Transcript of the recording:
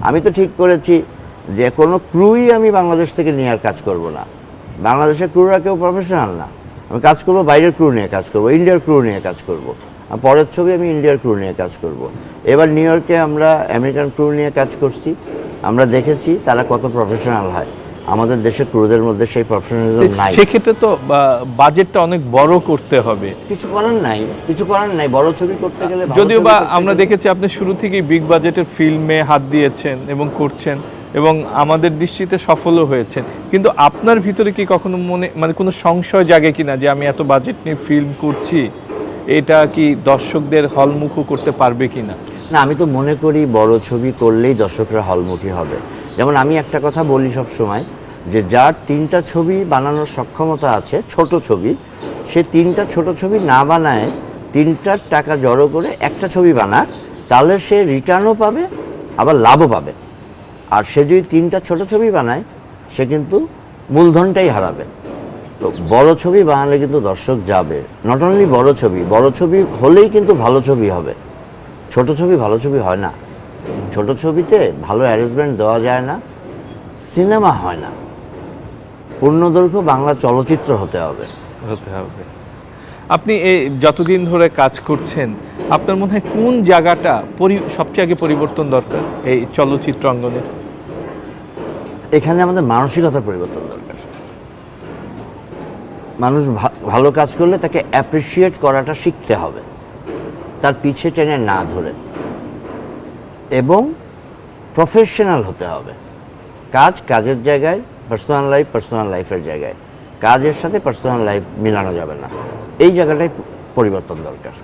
আমি তো ঠিক করেছি যে কোনো ক্রুই আমি বাংলাদেশ থেকে নেওয়ার কাজ করব না। বাংলাদেশের ক্রুরা কেউ প্রফেশনাল না। আমি কাজ করব বাইরের ক্রু নিয়ে কাজ করব, ইন্ডিয়ার ক্রু নিয়ে কাজ করব। পরের ছবি আমি ইন্ডিয়ার ক্রু নিয়ে কাজ করব। এবার নিউ ইয়র্কে আমরা আমেরিকান ক্রু নিয়ে কাজ করছি, আমরা দেখেছি তারা কত প্রফেশনাল হয়। আমাদের দেশের ক্রুদের মধ্যে সেই প্রফেশনালিজম নাই। সেক্ষেত্রে তো বাজেটটা অনেক বড় করতে হবে। কিছু করার নাই, বড় ছবি করতে গেলে যদিও বা আমরা দেখেছি আপনি শুরু থেকেই বিগ বাজেটের ফিল্মে হাত দিয়েছেন এবং করছেন এবং আমাদের দৃষ্টিতে সফলও হয়েছেন, কিন্তু আপনার ভিতরে কি কখনো মানে কোনো সংশয় জাগে কিনা যে আমি এত বাজেট নিয়ে ফিল্ম করছি, এটা কি দর্শকদের হলমুখও করতে পারবে কিনা? না, আমি তো মনে করি বড় ছবি করলেই দর্শকরা হলমুখী হবে। যেমন আমি একটা কথা বলি সব সময়, যে যার 3টা ছবি বানানোর সক্ষমতা আছে, ছোট ছবি, সে 3টা ছোট ছবি না বানায় 3টার টাকা জড়ো করে একটা ছবি বানাক, তাহলে সে রিটার্নও পাবে আবার লাভও পাবে। আর সে যদি 3টা ছোট ছবি বানায় সে কিন্তু মূলধনটাই হারাবে। তো বড় ছবি বানালে কিন্তু দর্শক যাবে। নট অনলি বড় ছবি হলেই কিন্তু ভালো ছবি হবে। ছোট ছবি ভালো ছবি হয় না। ছোট ছবিতে ভালো অ্যারেঞ্জমেন্ট দেওয়া যায় না, সিনেমা হয় না। পূর্ণদৈর্ঘ্য বাংলা চলচ্চিত্র হতে হবে। আপনি এই যতদিন ধরে কাজ করছেন, আপনার মনে হয় কোন জায়গাটা সবচেয়ে আগে পরিবর্তন দরকার এই চলচ্চিত্র অঙ্গনে? এখানে আমাদের মানসিকতার পরিবর্তন দরকার। মানুষ ভালো কাজ করলে তাকে অ্যাপ্রিসিয়েট করাটা শিখতে হবে, তার পিছে টেনে না ধরে, এবং প্রফেশনাল হতে হবে। কাজের জায়গায়, পার্সোনাল লাইফের জায়গায়। কাজের সাথে পার্সোনাল লাইফ মিলানো যাবে না। এই জায়গাটাই পরিবর্তন দরকার।